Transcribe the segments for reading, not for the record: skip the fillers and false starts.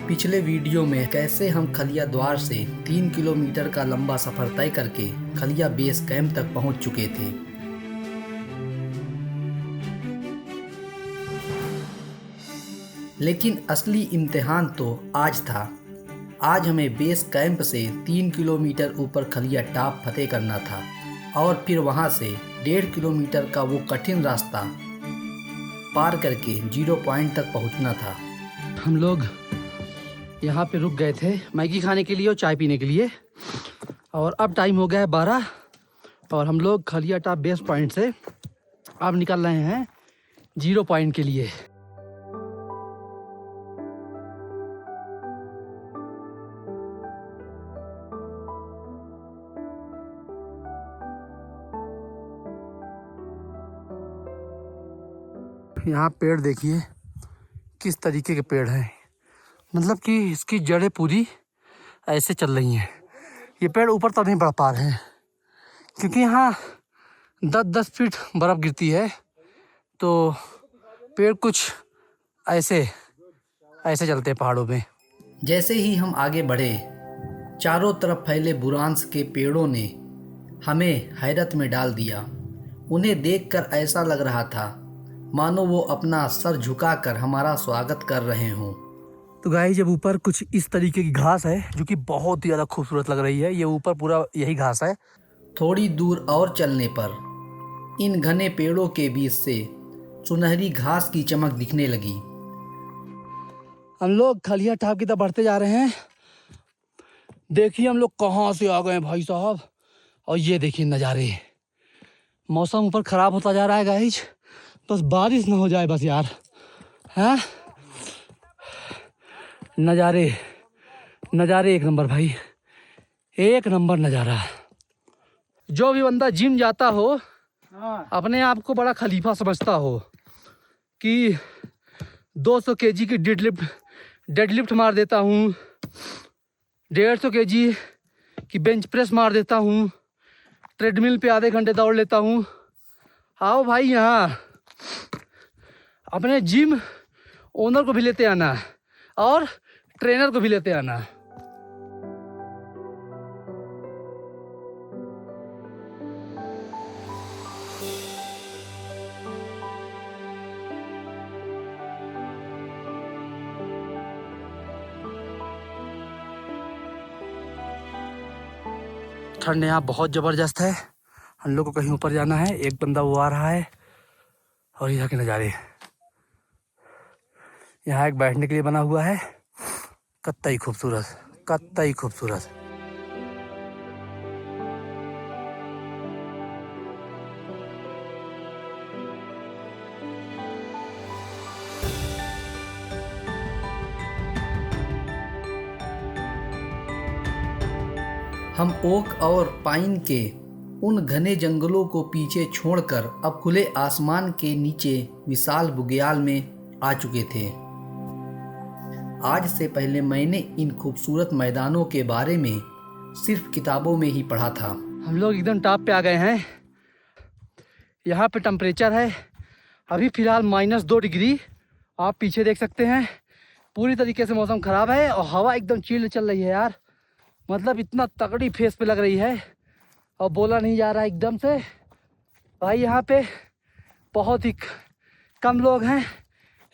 पिछले वीडियो में कैसे हम खलिया द्वार से 3 किलोमीटर का लंबा सफर तय करके खलिया बेस कैंप तक पहुंच चुके थे। लेकिन असली इम्तिहान तो आज था। आज हमें बेस कैंप से 3 किलोमीटर ऊपर खलिया टॉप फतेह करना था और फिर वहां से 1.5 किलोमीटर का वो कठिन रास्ता पार करके 0 पॉइंट तक पहुंचना था। हम लोग यहाँ पे रुक गए थे मैगी खाने के लिए और चाय पीने के लिए, और अब टाइम हो गया है 12 और हम लोग खलिया टॉप बेस पॉइंट से अब निकल रहे हैं 0 पॉइंट के लिए। यहाँ पेड़ देखिए किस तरीके के पेड़ हैं, मतलब कि इसकी जड़ें पूरी ऐसे चल रही हैं। ये पेड़ ऊपर तक नहीं बढ़ पा रहे हैं क्योंकि यहाँ 10-10 फीट बर्फ़ गिरती है, तो पेड़ कुछ ऐसे चलते हैं पहाड़ों में। जैसे ही हम आगे बढ़े, चारों तरफ फैले बुरांस के पेड़ों ने हमें हैरत में डाल दिया। उन्हें देखकर ऐसा लग रहा था मानो वो अपना सर झुकाकर हमारा स्वागत कर रहे हों। तो गाइस, जब ऊपर कुछ इस तरीके की घास है जो कि बहुत ही ज़्यादा खूबसूरत लग रही है। ये ऊपर पूरा यही घास है। थोड़ी दूर और चलने पर इन घने पेड़ों के बीच से सुनहरी घास की चमक दिखने लगी। हम लोग खलिया टॉप की तरफ बढ़ते जा रहे हैं। देखिए हम लोग कहाँ से आ गए हैं भाई साहब, और ये देखिए नज़ारे। मौसम ऊपर ख़राब होता जा रहा है गाइस, बस बारिश ना हो जाए बस यार। हाँ, नज़ारे एक नंबर भाई, एक नंबर नज़ारा। जो भी बंदा जिम जाता हो, अपने आप को बड़ा खलीफा समझता हो कि 200 केजी की डेडलिफ्ट मार देता हूँ, 150 केजी की बेंच प्रेस मार देता हूँ, ट्रेडमिल पे आधे घंटे दौड़ लेता हूँ। आओ भाई, यहाँ अपने जिम ओनर को भी लेते आना और ट्रेनर को भी लेते आना। ठंड यहाँ बहुत ज़बरदस्त है। हम लोग को कहीं ऊपर जाना है। एक बंदा वो आ रहा है और यहाँ के नज़ारे। यहाँ एक बैठने के लिए बना हुआ है, कतई खूबसूरत, कतई खूबसूरत। हम ओक और पाइन के उन घने जंगलों को पीछे छोड़कर अब खुले आसमान के नीचे विशाल बुग्याल में आ चुके थे। आज से पहले मैंने इन खूबसूरत मैदानों के बारे में सिर्फ किताबों में ही पढ़ा था। हम लोग एकदम टॉप पे आ गए हैं। यहाँ पे टेम्परेचर है अभी फ़िलहाल -2 डिग्री। आप पीछे देख सकते हैं, पूरी तरीके से मौसम ख़राब है और हवा एकदम चिल्ड चल रही है यार। मतलब इतना तगड़ी फेस पे लग रही है और बोला नहीं जा रहा है एकदम से। भाई यहाँ पे बहुत ही कम लोग हैं।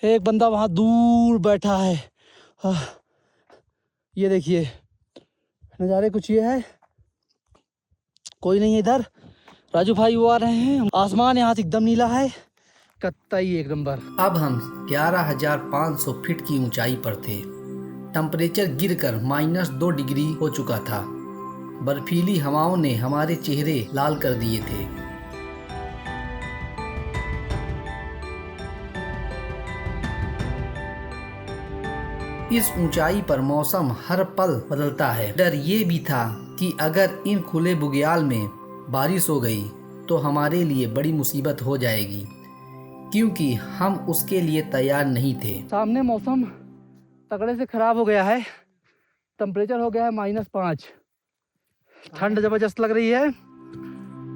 एक बंदा वहाँ दूर बैठा है। ये देखिए नज़ारे कुछ ये है, कोई नहीं है इधर। राजू भाई वो आ रहे हैं। आसमान यहाँ से एकदम नीला है, कतई एक नंबर। अब हम 11,500 फीट की ऊंचाई पर थे। टेम्परेचर गिरकर -2 डिग्री हो चुका था। बर्फीली हवाओं ने हमारे चेहरे लाल कर दिए थे। इस ऊंचाई पर मौसम हर पल बदलता है। डर ये भी था कि अगर इन खुले बुग्याल में बारिश हो गई तो हमारे लिए बड़ी मुसीबत हो जाएगी, क्योंकि हम उसके लिए तैयार नहीं थे। सामने मौसम तगड़े से ख़राब हो गया है। टेम्परेचर हो गया है -5। ठंड ज़बरदस्त लग रही है।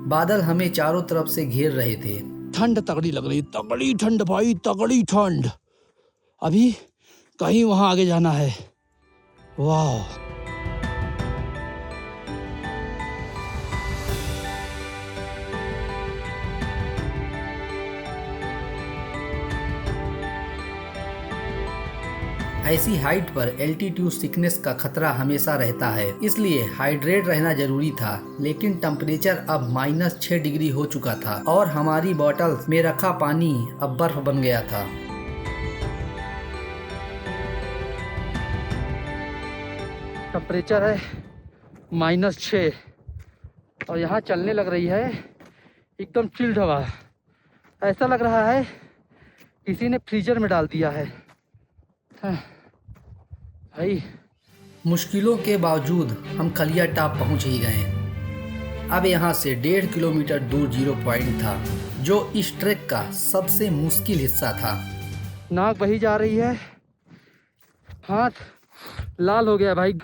बादल हमें चारों तरफ से घेर रहे थे। ठंड तगड़ी लग रही, तगड़ी ठंड भाई, तगड़ी ठंड। अभी कहीं वहाँ आगे जाना है। वाह। ऐसी हाइट पर एल्टीट्यूड सिकनेस का खतरा हमेशा रहता है, इसलिए हाइड्रेट रहना जरूरी था। लेकिन टेम्परेचर अब -6 डिग्री हो चुका था और हमारी बोतल में रखा पानी अब बर्फ बन गया था। टेम्परेचर है -6 और यहाँ चलने लग रही है एकदम चिल्ड हवा। ऐसा लग रहा है किसी ने फ्रीजर में डाल दिया है। हाँ, भाई मुश्किलों के बावजूद हम खलिया टॉप पहुंच ही गए। अब यहाँ से 1.5 किलोमीटर दूर 0 पॉइंट था, जो इस ट्रैक का सबसे मुश्किल हिस्सा था। नाक बही जा रही है, हाथ लाल हो गया भाई।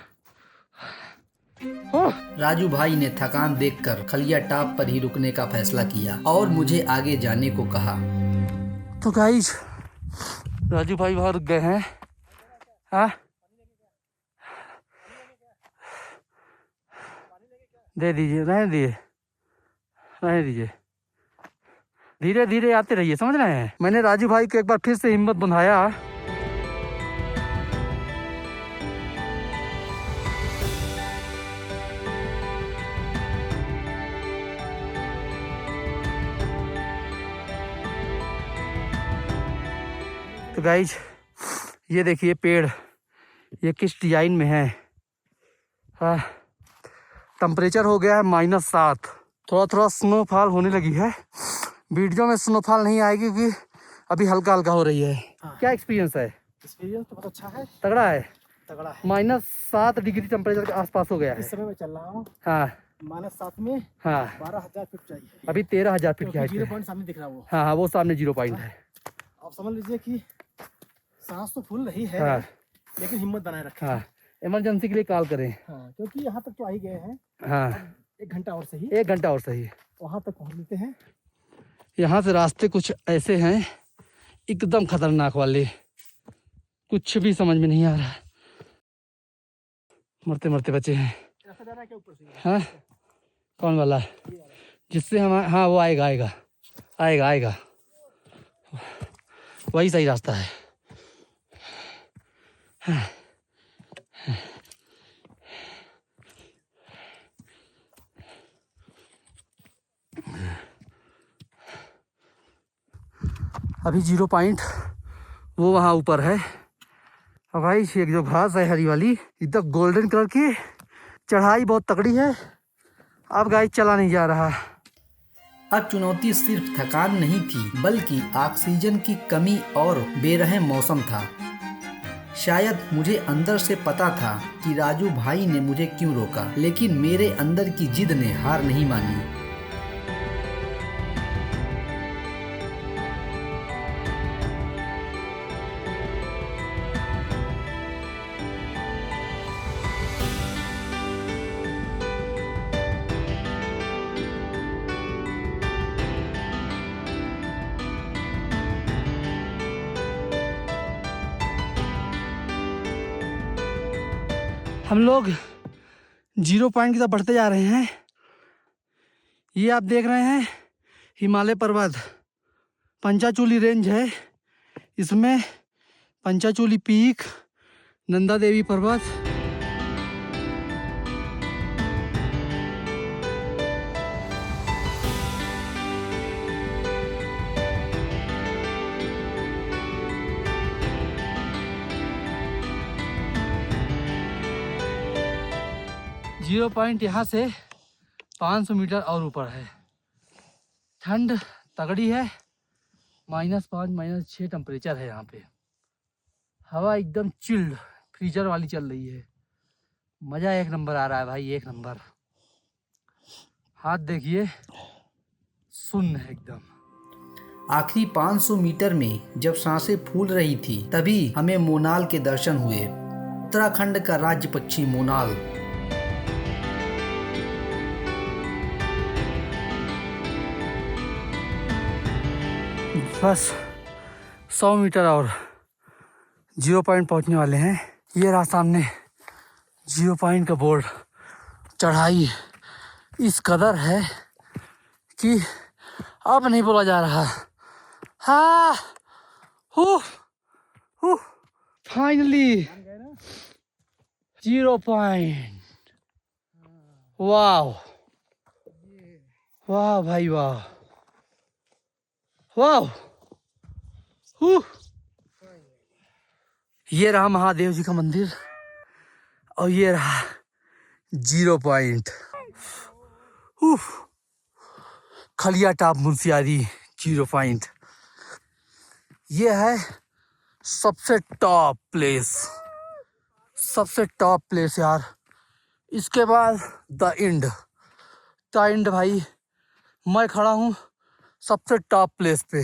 राजू भाई ने थकान देखकर खलिया टॉप पर ही रुकने का फैसला किया और मुझे आगे जाने को कहा। तो गाइस राजू भाई वहाँ रुक गए हैं। हाँ दे दीजिए, रहने दीजिए, धीरे धीरे आते रहिए, समझ रहे हैं। मैंने राजू भाई को एक बार फिर से हिम्मत बंधाया। तो गाइज ये देखिए पेड़, ये किस डिजाइन में है। हाँ, टेम्परेचर हो गया है -7। थोड़ा थोड़ा स्नोफॉल होने लगी है। वीडियो में स्नोफॉल नहीं आएगी क्योंकि अभी हल्का हल्का हो रही है। हाँ। क्या एक्सपीरियंस है? एक्सपीरियंस तो बहुत अच्छा है। तगड़ा है। तगड़ा है। -7 डिग्री टेम्परेचर के आसपास हो गया है इस समय मैं चल रहा हूँ। हाँ -7 में। हाँ 12,000 फीट चाहिए। अभी 13,000 फीट की हाइट 0 है। पॉइंट सामने दिख रहा है वो। हाँ हाँ वो सामने 0 पॉइंट है। आप समझ लीजिए कि सांस तो फूल रही है। हाँ लेकिन हिम्मत बनाए रखें। हाँ इमरजेंसी के लिए कॉल करें। हाँ, क्योंकि यहाँ तक तो आ ही गए हैं। हाँ 1 घंटा और सही। 1 घंटा और सही। वहाँ तक पहुँच लेते हैं। यहाँ से रास्ते कुछ ऐसे हैं एकदम खतरनाक वाले, कुछ भी समझ में नहीं आ रहा। मरते मरते बचे हैं। हाँ कौन वाला? जिससे हम, हाँ वो आएगा आएगा आएगा आएगा, वही सही रास्ता है। हाँ। अभी 0 पॉइंट वो वहाँ ऊपर है। और भाई एक जो घास है हरी वाली एकदम गोल्डन कलर की, चढ़ाई बहुत तगड़ी है। अब गाइस चला नहीं जा रहा। अब चुनौती सिर्फ थकान नहीं थी, बल्कि ऑक्सीजन की कमी और बेरहम मौसम था। शायद मुझे अंदर से पता था कि राजू भाई ने मुझे क्यों रोका, लेकिन मेरे अंदर की जिद ने हार नहीं मानी। हम लोग 0 पॉइंट की तरफ बढ़ते जा रहे हैं। ये आप देख रहे हैं हिमालय पर्वत, पंचाचूली रेंज है। इसमें पंचाचूली पीक, नंदा देवी पर्वत, जीरो पॉइंट यहाँ से 500 मीटर और ऊपर है। ठंड तगड़ी है, -5 -6 टेम्परेचर है यहाँ पे। हवा एकदम चिल्ड फ्रीजर वाली चल रही है। मज़ा 1 नंबर आ रहा है भाई, 1 नंबर। हाथ देखिए सुन्न है एकदम। आखिरी 500 मीटर में जब सांसें फूल रही थी तभी हमें मोनाल के दर्शन हुए। उत्तराखंड का राज्य पक्षी मोनाल। बस 100 मीटर और 0 पॉइंट पहुंचने वाले हैं। ये रहा सामने 0 पॉइंट का बोर्ड। चढ़ाई इस कदर है कि अब नहीं बोला जा रहा। हाँ, फाइनली 0 पॉइंट। वाह वाह भाई वाह, वाह। ये रहा महादेव जी का मंदिर और ये रहा 0 पॉइंट। खलिया टॉप मुंशियारी 0 पॉइंट। ये है सबसे टॉप प्लेस, सबसे टॉप प्लेस यार। इसके बाद द एंड भाई। मैं खड़ा हूँ सबसे टॉप प्लेस पे।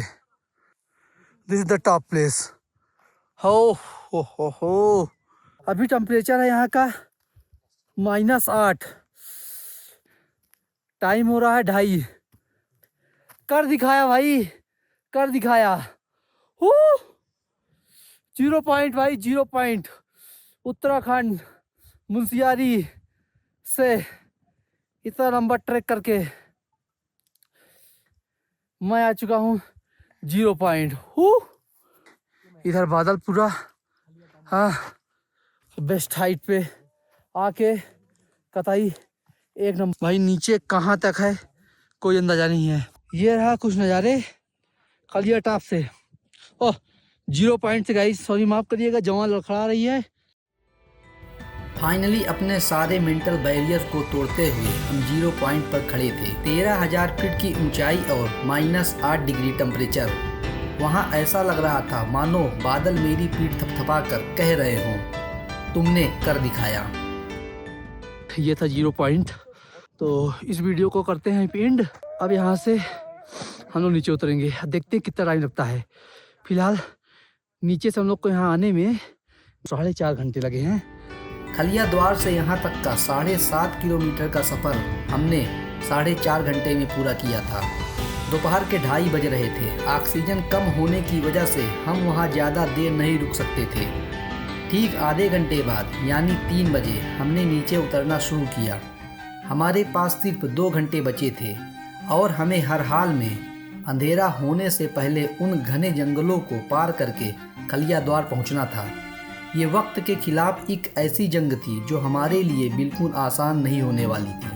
This is the top place. हो अभी टेम्परेचर है यहाँ का -8। टाइम हो रहा है 2:30। कर दिखाया भाई, कर दिखाया। 0 पॉइंट भाई, 0 पॉइंट। उत्तराखंड मुंशियारी से इतना लंबा ट्रैक करके मैं आ चुका हूँ 0 पॉइंट। इधर बादल पूरा, हाँ, बेस्ट हाइट पे आके कतई एक नंबर। भाई नीचे कहाँ तक है कोई अंदाजा नहीं है। ये रहा कुछ नज़ारे खलिया टॉप से। ओह 0 पॉइंट से गाइस, सॉरी माफ़ करिएगा, जवान लड़खड़ा रही है। फाइनली अपने सारे मेंटल बैरियर को तोड़ते हुए हम 0 पॉइंट पर खड़े थे। 13,000 फीट की ऊंचाई और -8 डिग्री टेम्परेचर। वहाँ ऐसा लग रहा था मानो बादल मेरी पीठ थपथपा कर कह रहे हों, तुमने कर दिखाया। ये था 0 पॉइंट। तो इस वीडियो को करते हैं एंड। अब यहाँ से हम लोग नीचे उतरेंगे, देखते हैं कितना टाइम लगता है। फिलहाल नीचे से हम लोग को यहाँ आने में 4.5 घंटे लगे हैं। खलिया द्वार से यहाँ तक का 7.5 किलोमीटर का सफ़र हमने 4.5 घंटे में पूरा किया था। दोपहर के 2:30 बज रहे थे। ऑक्सीजन कम होने की वजह से हम वहाँ ज़्यादा देर नहीं रुक सकते थे। ठीक आधे घंटे बाद यानी 3 बजे हमने नीचे उतरना शुरू किया। हमारे पास सिर्फ 2 घंटे बचे थे और हमें हर हाल में अंधेरा होने से पहले उन घने जंगलों को पार करके खलिया द्वार पहुंचना था। ये वक्त के खिलाफ एक ऐसी जंग थी जो हमारे लिए बिल्कुल आसान नहीं होने वाली थी।